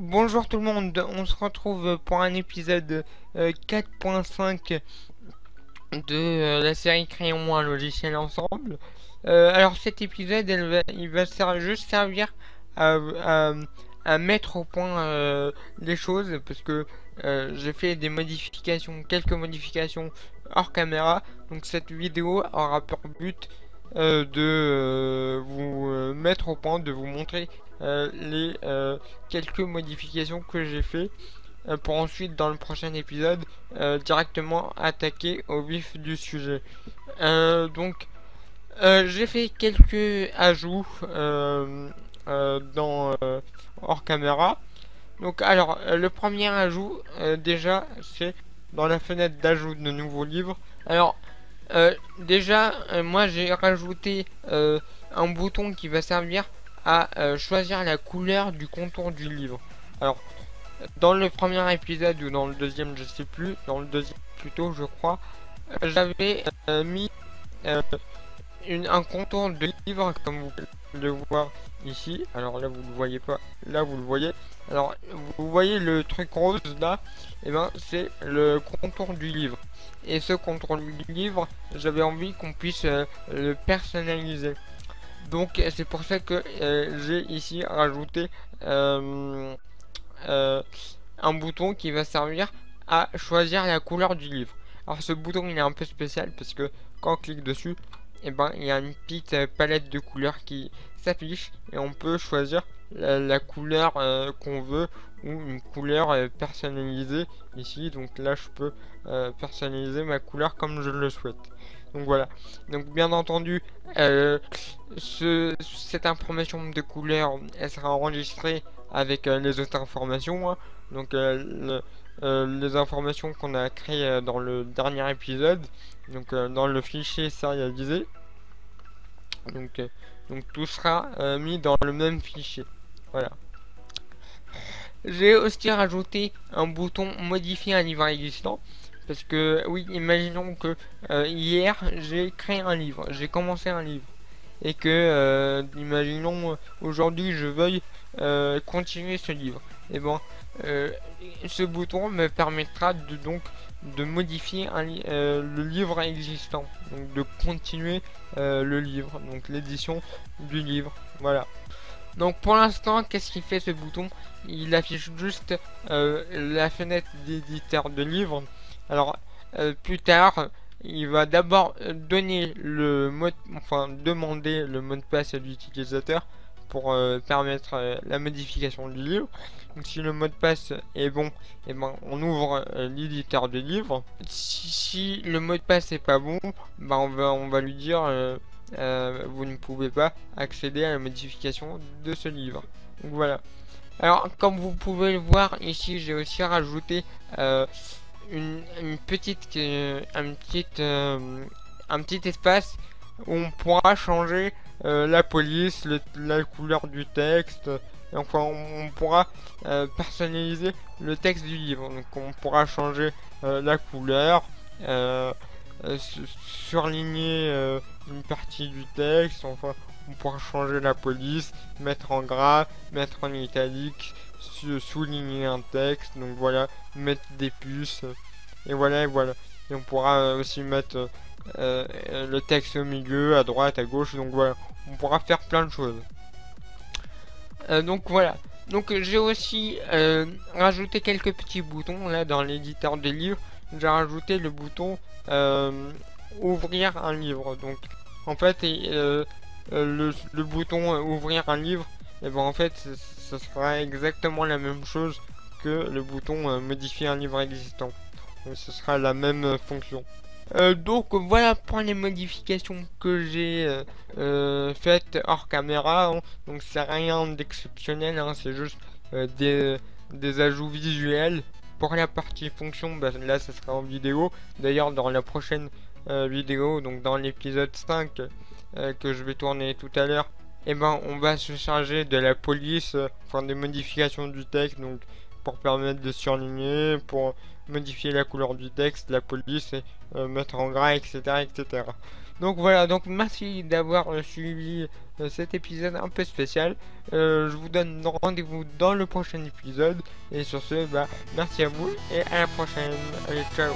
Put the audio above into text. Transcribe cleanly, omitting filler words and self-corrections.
Bonjour tout le monde, on se retrouve pour un épisode 4.5 de la série Créons un logiciel ensemble. Alors cet épisode, il va juste servir à, à- à mettre au point les choses parce que j'ai fait des modifications, quelques modifications hors caméra. Donc cette vidéo aura pour but de vous mettre au point, de vous montrer les quelques modifications que j'ai fait pour ensuite dans le prochain épisode directement attaquer au vif du sujet. J'ai fait quelques ajouts dans hors caméra. Donc alors le premier ajout déjà c'est dans la fenêtre d'ajout de nouveaux livres. Alors déjà moi j'ai rajouté un bouton qui va servir à choisir la couleur du contour du livre. Alors dans le premier épisode ou dans le deuxième je sais plus, dans le deuxième plutôt je crois, j'avais mis un contour de livre comme vous pouvez le voir ici. Alors là vous le voyez pas, là vous le voyez. Alors vous voyez le truc rose là, et ben c'est le contour du livre. Et ce contour du livre, j'avais envie qu'on puisse le personnaliser. Donc c'est pour ça que j'ai ici rajouté euh, un bouton qui va servir à choisir la couleur du livre. Alors ce bouton il est un peu spécial parce que quand on clique dessus, et ben il y a une petite palette de couleurs qui s'affiche et on peut choisir la couleur qu'on veut ou une couleur personnalisée ici. Donc là je peux personnaliser ma couleur comme je le souhaite. Donc voilà. Donc bien entendu, cette information de couleur, elle sera enregistrée avec les autres informations, hein. Donc les informations qu'on a créées dans le dernier épisode, donc dans le fichier serialisé. Donc, donc tout sera mis dans le même fichier. Voilà. J'ai aussi rajouté un bouton modifier un livre existant. Parce que oui, imaginons que hier j'ai créé un livre, j'ai commencé un livre. Et que, imaginons, aujourd'hui je veuille continuer ce livre. Et bon, ce bouton me permettra de modifier le livre existant. Donc de continuer le livre, donc l'édition du livre. Voilà. Donc pour l'instant, qu'est-ce qu'il fait ce bouton? Il affiche juste la fenêtre d'éditeur de livre. Alors plus tard, il va d'abord donner le mot, enfin demander le mot de passe à l'utilisateur pour permettre la modification du livre. Donc si le mot de passe est bon, et ben on ouvre l'éditeur de livre. Si le mot de passe est pas bon, ben on va lui dire vous ne pouvez pas accéder à la modification de ce livre. Donc voilà. Alors comme vous pouvez le voir ici, j'ai aussi rajouté une petite un petit espace où on pourra changer la police, la couleur du texte. Et enfin, on pourra personnaliser le texte du livre. Donc on pourra changer la couleur, surligner une partie du texte. Enfin, on pourra changer la police, mettre en gras, mettre en italique, souligner un texte. Donc voilà, mettre des puces. Et voilà, et voilà. Et on pourra aussi mettre le texte au milieu, à droite, à gauche. Donc voilà, on pourra faire plein de choses. Donc voilà. Donc j'ai aussi rajouté quelques petits boutons là dans l'éditeur des livres. J'ai rajouté le bouton ouvrir un livre. Donc en fait le bouton ouvrir un livre, et ben en fait ce sera exactement la même chose que le bouton modifier un livre existant. Donc ce sera la même fonction. Donc voilà pour les modifications que j'ai faites hors caméra, hein. Donc c'est rien d'exceptionnel, hein. C'est juste des ajouts visuels. Pour la partie fonction, bah, là ça sera en vidéo. D'ailleurs dans la prochaine vidéo, donc dans l'épisode 5 que je vais tourner tout à l'heure, et ben on va se charger de la police, enfin des modifications du texte, donc pour permettre de surligner, pour modifier la couleur du texte, la police, et mettre en gras, etc., etc. Donc voilà, donc merci d'avoir suivi cet épisode un peu spécial. Je vous donne rendez-vous dans le prochain épisode. Et sur ce, bah, merci à vous et à la prochaine. Allez, ciao.